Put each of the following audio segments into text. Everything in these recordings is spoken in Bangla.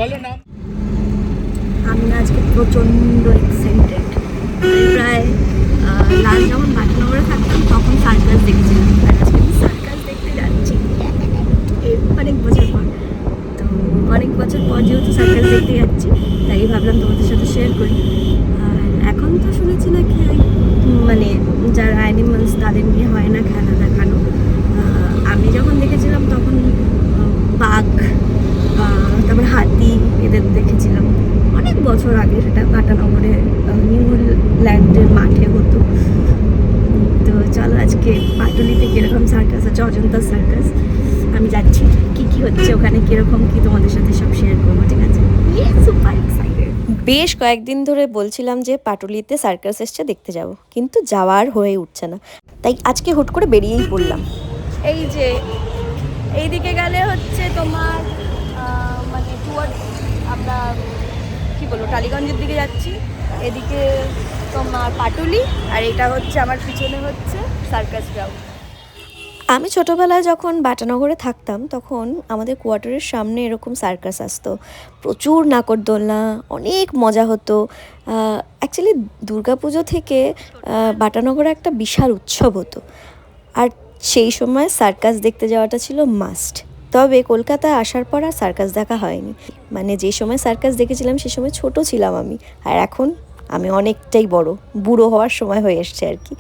বলো নাম। আমি না আজকে প্রচণ্ড এক্সাইটেড। প্রায় লাস্ট যখন বাটনগরে থাকতাম তখন সার্কাস দেখেছিলাম, আর আজকে আমি সার্কাস দেখতে যাচ্ছি অনেক বছর পর। তো অনেক বছর পর যেহেতু সার্কাস দেখতে যাচ্ছি, তাই ভাবলাম তোমাদের সাথে শেয়ার করি। আর এখন তো শুনেছি নাকি ওই মানে যারা অ্যানিমালস তাদের নিয়ে হয় না খেলা দেখানো। আমি যখন দেখেছিলাম তখন বাঘ, তারপর হাতি এদের দেখেছিলাম অনেক বছর আগে। সেটা বাটানগরে নিউ ল্যান্ডের মাঠে হতো। তো চলো আজকে পাটুলিতে কীরকম সার্কাস আছে, অজন্তা সার্কাস, আমি যাচ্ছি। কি কি হচ্ছে ওখানে, কীরকম কি তোমাদের সাথে সব শেয়ার করবো, ঠিক আছে? Super excited. বেশ কয়েকদিন ধরে বলছিলাম যে পাটুলিতে সার্কাস এসছে, দেখতে যাব, কিন্তু যাওয়ার হয়ে উঠছে না। তাই আজকে হুট করে বেরিয়েই পড়লাম। এই যে এইদিকে গেলে হচ্ছে তোমার মানে টুয়ার্ড আমরা কি বলবো টালিগঞ্জের দিকে যাচ্ছি, এদিকে তোমার পাটুলি, আর এটা হচ্ছে আমার পিছনে হচ্ছে সার্কাস গ্রাউন্ড। আমি ছোটোবেলায় যখন বাটানগরে থাকতাম তখন আমাদের কোয়ার্টারের সামনে এরকম সার্কাস আসতো, প্রচুর নাকরদোলনা, অনেক মজা হতো। অ্যাকচুয়ালি দুর্গাপুজো থেকে বাটানগরে একটা বিশাল উৎসব হতো, আর সেই সময় সার্কাস দেখতে যাওয়াটা ছিল মাস্ট। তবে কলকাতায় আসার পর আর সার্কাস দেখা হয়নি। মানে যে সময় সার্কাস দেখেছিলাম সে সময় ছোট ছিলাম আমি, আর এখন আমি অনেকটাই বড়, বুড়ো হওয়ার সময় হয়ে এসছে আর কি।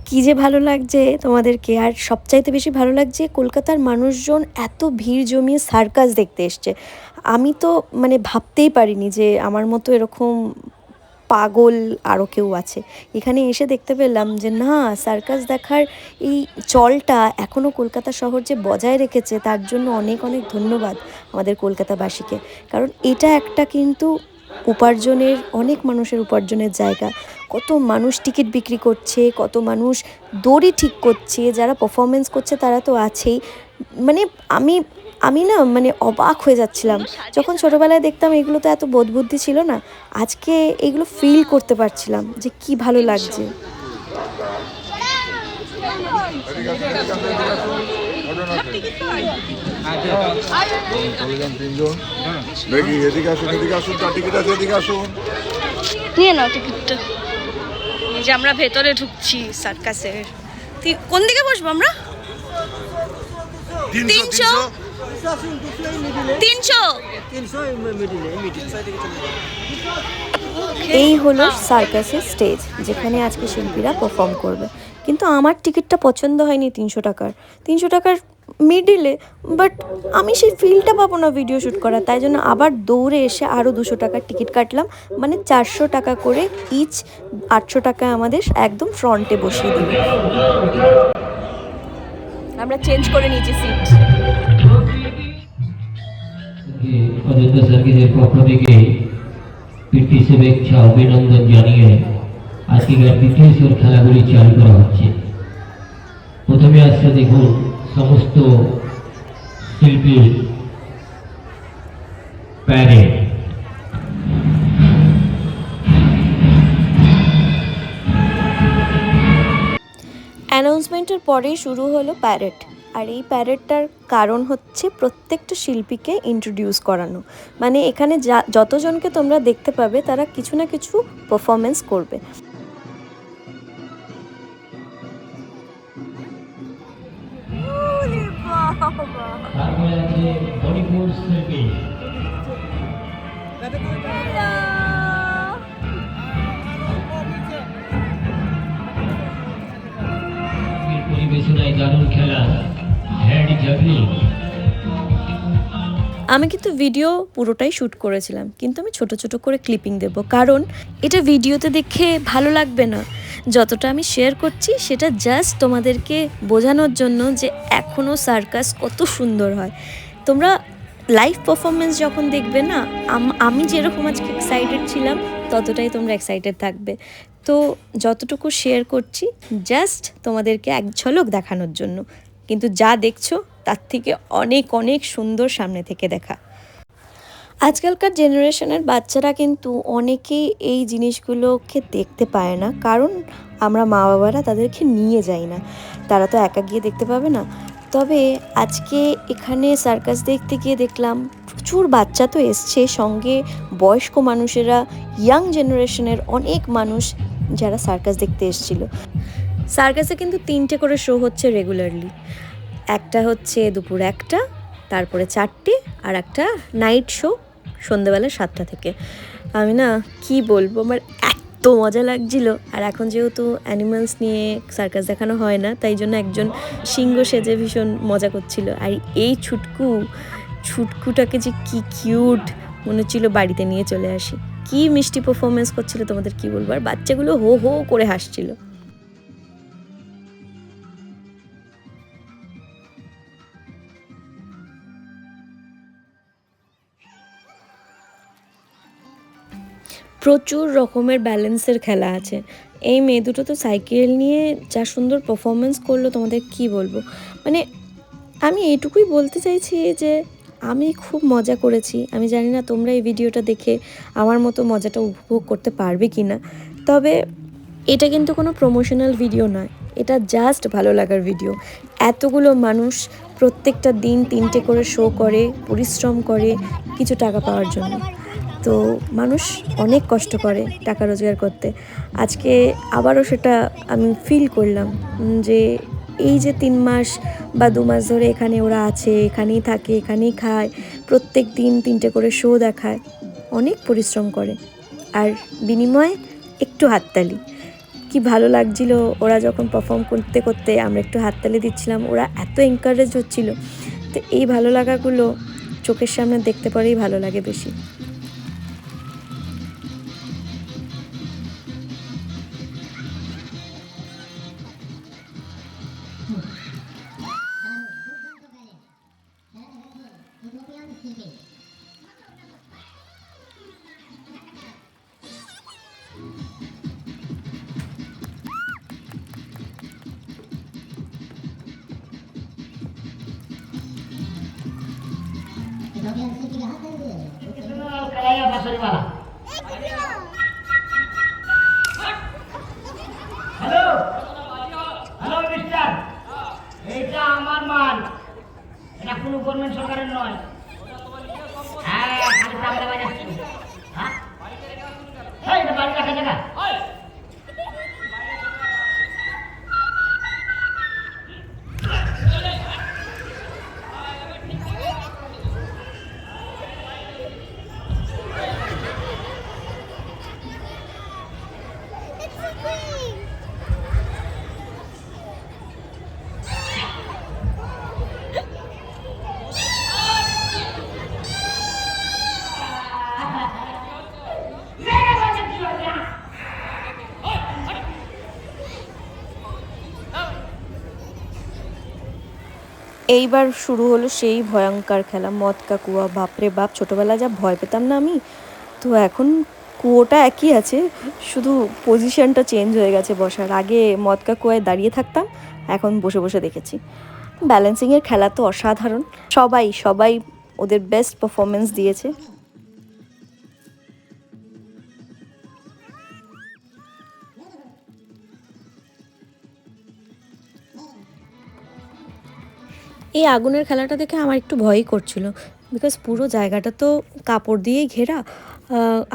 কী যে ভালো লাগছে তোমাদেরকে, আর সবচাইতে বেশি ভালো লাগছে কলকাতার মানুষজন এত ভিড় জমিয়ে সার্কাস দেখতে এসছে। আমি তো মানে ভাবতেই পারিনি যে আমার মতো এরকম পাগল আরও কেউ আছে। এখানে এসে দেখতে পেলাম যে না, সার্কাস দেখার এই চলটা এখনও কলকাতা শহর যে বজায় রেখেছে, তার জন্য অনেক অনেক ধন্যবাদ আমাদের কলকাতাবাসীকে। কারণ এটা একটা কিন্তু উপার্জনের, অনেক মানুষের উপার্জনের জায়গা। কত মানুষ টিকিট বিক্রি করছে, কত মানুষ দড়ি ঠিক করছে, যারা পারফরমেন্স করছে তারা তো আছেই। মানে আমি আমি না মানে অবাক হয়ে যাচ্ছিলাম। যখন ছোটোবেলায় দেখতাম এগুলো তো এত বোধবুদ্ধি ছিল না, আজকে এগুলো ফিল করতে পারছিলাম যে কি ভালো লাগছে। নিয়ে নাও টিকিটটা। এই যে আমরা ভেতরে ঢুকছি সার্কাসের। কোন দিকে বসবো আমরা? 300 এই হলো সার্কাসের স্টেজ, যেখানে আজকে শিল্পীরা পারফর্ম করবে। কিন্তু আমার টিকিটটা পছন্দ হয়নি 300 টাকার মিডিলে, বাট আমি সেই ফিলটা পাবো না ভিডিও শ্যুট করা, তাই জন্য আবার দৌড়ে এসে আরও 200 টাকার টিকিট কাটলাম। মানে 400 টাকা করে ইচ, 800 টাকা আমাদের একদম ফ্রন্টে বসিয়ে দিল। আমরা চেঞ্জ করে নিয়েছি সিট। অযোধ্যা সার্কিটের পক্ষ থেকে প্রীতি শুভেচ্ছা অভিনন্দন জানিয়ে আজকের দ্বিতীয় স্তর খেলাগুলি চালু করা হচ্ছে। প্রথমে আসছে দেখুন সমস্ত শিল্পী প্যারেড। অ্যানাউন্সমেন্টের পরেই শুরু হলো প্যারেড। আর এই প্যারেডটার কারণ হচ্ছে প্রত্যেকটা শিল্পীকে ইন্ট্রোডিউস করানো। মানে এখানে যতজনকে তোমরা দেখতে পাবে তারা কিছু না কিছু পারফরমেন্স করবে। পরিবেশনায় দারুণ খেলা হ্যান্ড জাগলিং। আমি কিন্তু ভিডিও পুরোটাই শ্যুট করেছিলাম, কিন্তু আমি ছোট ছোট করে ক্লিপিং দেব, কারণ এটা ভিডিওতে দেখে ভালো লাগবে না। যতটা আমি শেয়ার করছি সেটা জাস্ট তোমাদেরকে বোঝানোর জন্য যে এখনও সার্কাস কত সুন্দর হয়। তোমরা লাইভ পারফরমেন্স যখন দেখবে না, আমি যেরকম আজকে এক্সাইটেড ছিলাম ততটাই তোমরা এক্সাইটেড থাকবে। তো যতটুকু শেয়ার করছি জাস্ট তোমাদেরকে এক ঝলক দেখানোর জন্য, কিন্তু যা দেখছো তার থেকে অনেক অনেক সুন্দর সামনে থেকে দেখা। আজকালকার জেনারেশনের বাচ্চারা কিন্তু অনেকেই এই জিনিসগুলোকে দেখতে পায় না, কারণ আমরা মা বাবারা তাদেরকে নিয়ে যাই না। তারা তো একা গিয়ে দেখতে পাবে না। তবে আজকে এখানে সার্কাস দেখতে গিয়ে দেখলাম প্রচুর বাচ্চা তো এসছে, সঙ্গে বয়স্ক মানুষেরা, ইয়াং জেনারেশনের অনেক মানুষ যারা সার্কাস দেখতে এসেছিল। সার্কাসে কিন্তু 3টে করে শো হচ্ছে রেগুলারলি। একটা হচ্ছে দুপুর 1টা, তারপরে 4টে, আর একটা নাইট শো সন্ধ্যেবেলা 7টা থেকে। আমি না কি বলবো, আমার এত মজা লাগছিল। আর এখন যেহেতু অ্যানিমালস নিয়ে সার্কাস দেখানো হয় না, তাই জন্য একজন সিংহ সেজে ভীষণ মজা করছিল। আর এই ছুটকুটাকে যে কি কিউট মনে হচ্ছিল বাড়িতে নিয়ে চলে আসি। কি মিষ্টি পারফরমেন্স করছিল তোমাদের কি বলবো, আর বাচ্চাগুলো হো হো করে হাসছিল। প্রচুর রকমের ব্যালেন্সের খেলা আছে। এই মেয়ে দুটো তো সাইকেল নিয়ে যা সুন্দর পারফরমেন্স করলো, তোমাদের কি বলবো। মানে আমি এইটুকুই বলতে চাইছি যে আমি খুব মজা করেছি। আমি জানি না তোমরা এই ভিডিওটা দেখে আমার মতো মজাটা উপভোগ করতে পারবে কি না। তবে এটা কিন্তু কোনো প্রমোশনাল ভিডিও নয়, এটা জাস্ট ভালো লাগার ভিডিও। এতগুলো মানুষ প্রত্যেকটা দিন 3টে করে শো করে, পরিশ্রম করে কিছু টাকা পাওয়ার জন্য। তো মানুষ অনেক কষ্ট করে টাকা রোজগার করতে। আজকে আবারও সেটা আমি ফিল করলাম যে এই যে 3 মাস বা 2 মাস ধরে এখানে ওরা আছে, এখানেই থাকে, এখানেই খায়, প্রত্যেক দিন 3টে করে শো দেখায়, অনেক পরিশ্রম করে। আর বিনিময়ে একটু হাততালি। কি ভালো লাগছিল ওরা যখন পারফর্ম করতে করতে আমরা একটু হাততালি দিচ্ছিলাম, ওরা এত এনকারেজ হচ্ছিল। তো এই ভালো লাগাগুলো চোখের সামনে দেখতে পরেই ভালো লাগে বেশি। হ্যালো হ্যালো মিস্টার, এইটা আমার মাল, এটা কোনো গভর্নমেন্ট সরকারের নয়। হ্যাঁ খালি চামড়া বাজাচ্ছি। হ্যাঁ এটা বাড়ি রাখা জায়গা। এইবার শুরু হলো সেই ভয়ঙ্কর খেলা, মদ কা কুয়া। বাপরে বাপ, ছোটোবেলায় যা ভয় পেতাম না আমি, তো এখন কুয়োটা একই আছে, শুধু পজিশনটা চেঞ্জ হয়ে গেছে বসার। আগে মদ কা কুয়ায় দাঁড়িয়ে থাকতাম, এখন বসে বসে দেখেছি। ব্যালেন্সিংয়ের খেলা তো অসাধারণ, সবাই সবাই ওদের বেস্ট পারফরমেন্স দিয়েছে। এই আগুনের খেলাটা দেখে আমার একটু ভয়ই করছিল, বিকজ পুরো জায়গাটা তো কাপড় দিয়েই ঘেরা।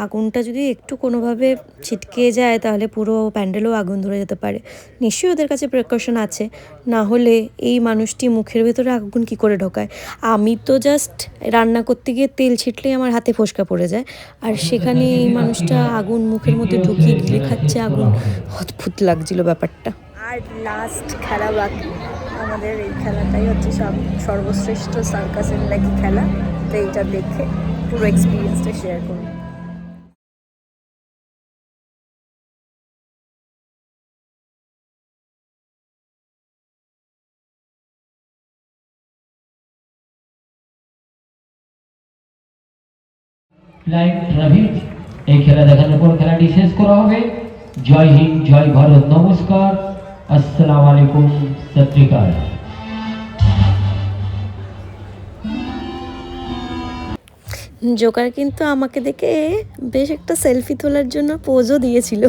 আগুনটা যদি একটু কোনোভাবে ছিটকে যায় তাহলে পুরো প্যান্ডেলও আগুন ধরে যেতে পারে। নিশ্চয়ই ওদের কাছে প্রিকশন আছে, না হলে এই মানুষটি মুখের ভেতরে আগুন কি করে ঢোকায়। আমি তো জাস্ট রান্না করতে গিয়ে তেল ছিটলেই আমার হাতে ফোসকা পড়ে যায়, আর সেখানে এই মানুষটা আগুন মুখের মধ্যে ঢুকিয়ে গিলে খাচ্ছে আগুন। অদ্ভুত লাগছিল ব্যাপারটা। আর লাস্ট খেলা বাকি আমাদের, এই খেলাটাই হচ্ছে সর্বশ্রেষ্ঠ সার্কাসের নাকি খেলা। তো এইটা দেখে পুরো এক্সপিরিয়েন্সটা শেয়ার করুন। লাইভ ট্রাভিজ এই খেলা দেখানোর পর খেলাটি শেষ করা হবে। জয় হিন্দ, জয় ভারত, নমস্কার, আসসালামু আলাইকুম, সত শ্রী আকাল। জোকার কিন্তু আমাকে দেখে বেশ একটা সেলফি তোলার জন্য পোজও দিয়েছিল।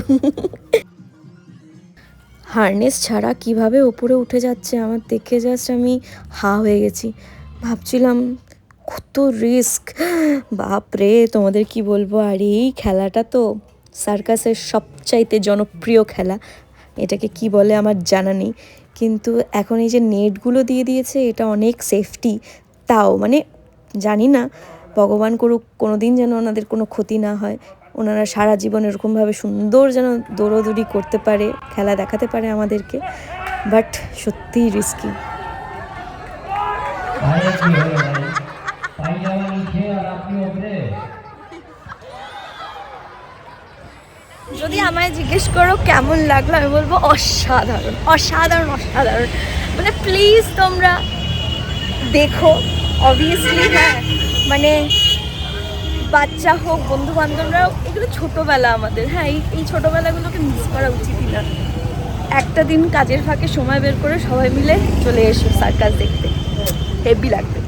হারনেস ছাড়া কিভাবে ওপরে উঠে যাচ্ছে আমার দেখে জাস্ট আমি হা হয়ে গেছি। ভাবছিলাম কত রিস্ক, বাপরে তোমাদের কি বলবো। আর এই খেলাটা তো সার্কাসের সবচাইতে জনপ্রিয় খেলা, এটাকে কি বলে আমার জানা নেই, কিন্তু এখন এই যে নেটগুলো দিয়ে দিয়েছে এটা অনেক সেফটি। তাও মানে জানি না, ভগবান করুক কোনো দিন যেন ওনাদের কোনো ক্ষতি না হয়, ওনারা সারা জীবন এরকমভাবে সুন্দর যেন দৌড়োদৌড়ি করতে পারে, খেলা দেখাতে পারে আমাদেরকে, বাট সত্যিই রিস্কি। আরে কি হলো ভাই, পায়জামা নিচে আর আপনি উপরে। যদি আমায় জিজ্ঞেস করো কেমন লাগলো, আমি বলবো অসাধারণ অসাধারণ অসাধারণ। মানে প্লিজ তোমরা দেখো, অবভিয়াসলি। হ্যাঁ মানে বাচ্চা হোক, বন্ধু বান্ধবরা হোক, এগুলো ছোটোবেলা আমাদের। হ্যাঁ এই ছোটোবেলাগুলোকে মিস করা উচিতই না। একটা দিন কাজের ফাঁকে সময় বের করে সবাই মিলে চলে এসো সার্কাস দেখতে, হেভি লাগবে।